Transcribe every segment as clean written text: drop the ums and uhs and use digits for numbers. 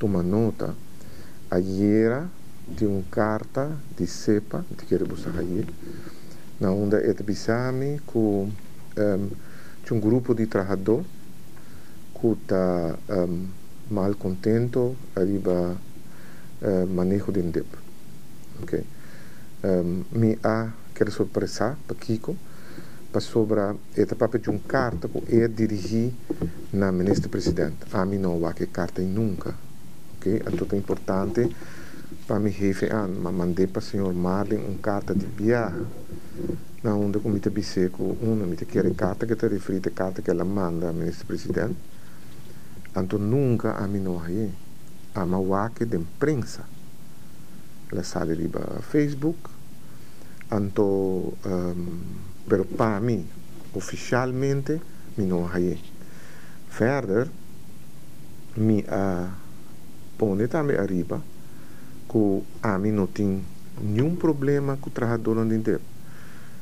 tomar nota, ayer de uma carta de CEPA, de que buscar aí, na onde é bisami com um grupo de trabalhadores que está mal contento arriba manejo de DEP. Okay. Me quero surpresa para Kiko para sobre esta papel de uma carta que é dirigir na ministro-presidente. A mim não vai que carta nunca. Okay? Então é importante para me jefe mandei para o senhor Marlin uma carta de viagem na onde eu me disse que me quer carta que te refere a carta que ela manda ao ministro-presidente. Então nunca a mim não vai a mawake de imprensa. Ela sai riba Facebook. Então pero para mim oficialmente me não vai. Verder me põe também arriba que a mim não tem nenhum problema com o trabalhador de DEP.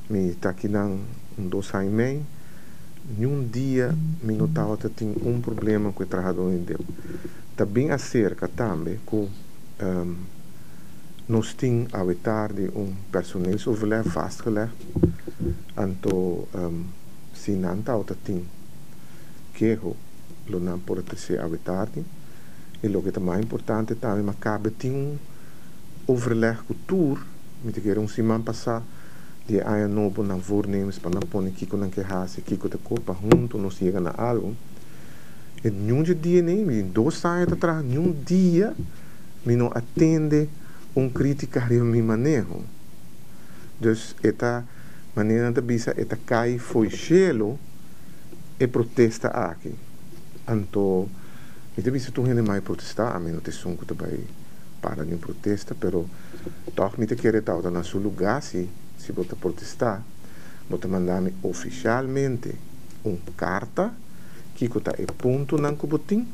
Me está aqui dando 2 anos e meio, nenhum dia me não estava tendo um problema com o trabalhador de DEP. Também acerca também que nós temos a tarde personeel overleg vastgelegd. Então, se não está tem que lo não pode ser a tarde. E o que é mais importante também, mas cabe tem overleg cultuur. Me te quero semana passada de aí novo na voornemens para não pôr Kiko não que hace Kiko te copa junto nós chega na algo. E nenhum dia nem 2 anos atrás nenhum dia me não atende crítica de meu manejo. Dus esta maneira de bisa esta cai foi gelo e protesta aqui. Então, e de bisa tu não mais protestar, a mim não te sonco também para nenhum protesta, pero toch me te querer estar na seu lugar se você protestar, você mandar-me oficialmente uma carta que está é ponto não que botim.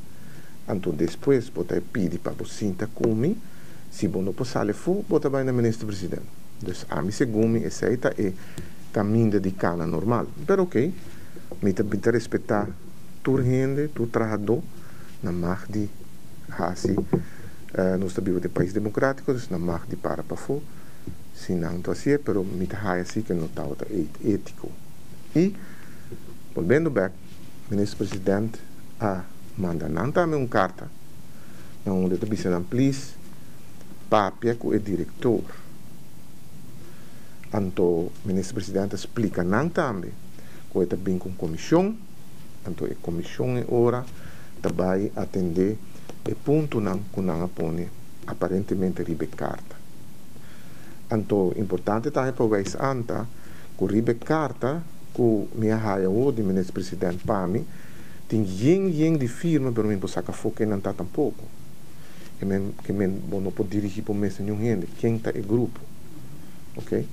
Então depois você pede para você sentar comigo. Se você não pode for, você vai na ministro-presidente. Então, a mim, segundo esse é caminho de cana normal. Mas, ok, me tem que respeitar tua gente, tu trabalhador, na marca de assim, nós vivemos em país democrático, na marca de para fora. Se não, então assim, mas me tem assim que não está ético. E, voltando back, o ministro-presidente manda não também uma carta, onde ele diz, please, papia com o diretor. Então, o ministro-presidente explica não também que ele vem com comissão. Então, a comissão é hora vai atender o ponto não que não põe aparentemente ribe carta. Então, importante também para o anta que ribe carta que me haia o de ministro-presidente para mim tem de firma, mas não saca foco não está tampouco. Que não pode dirigir para o mesmo nenhum gente, quem está é grupo, ok?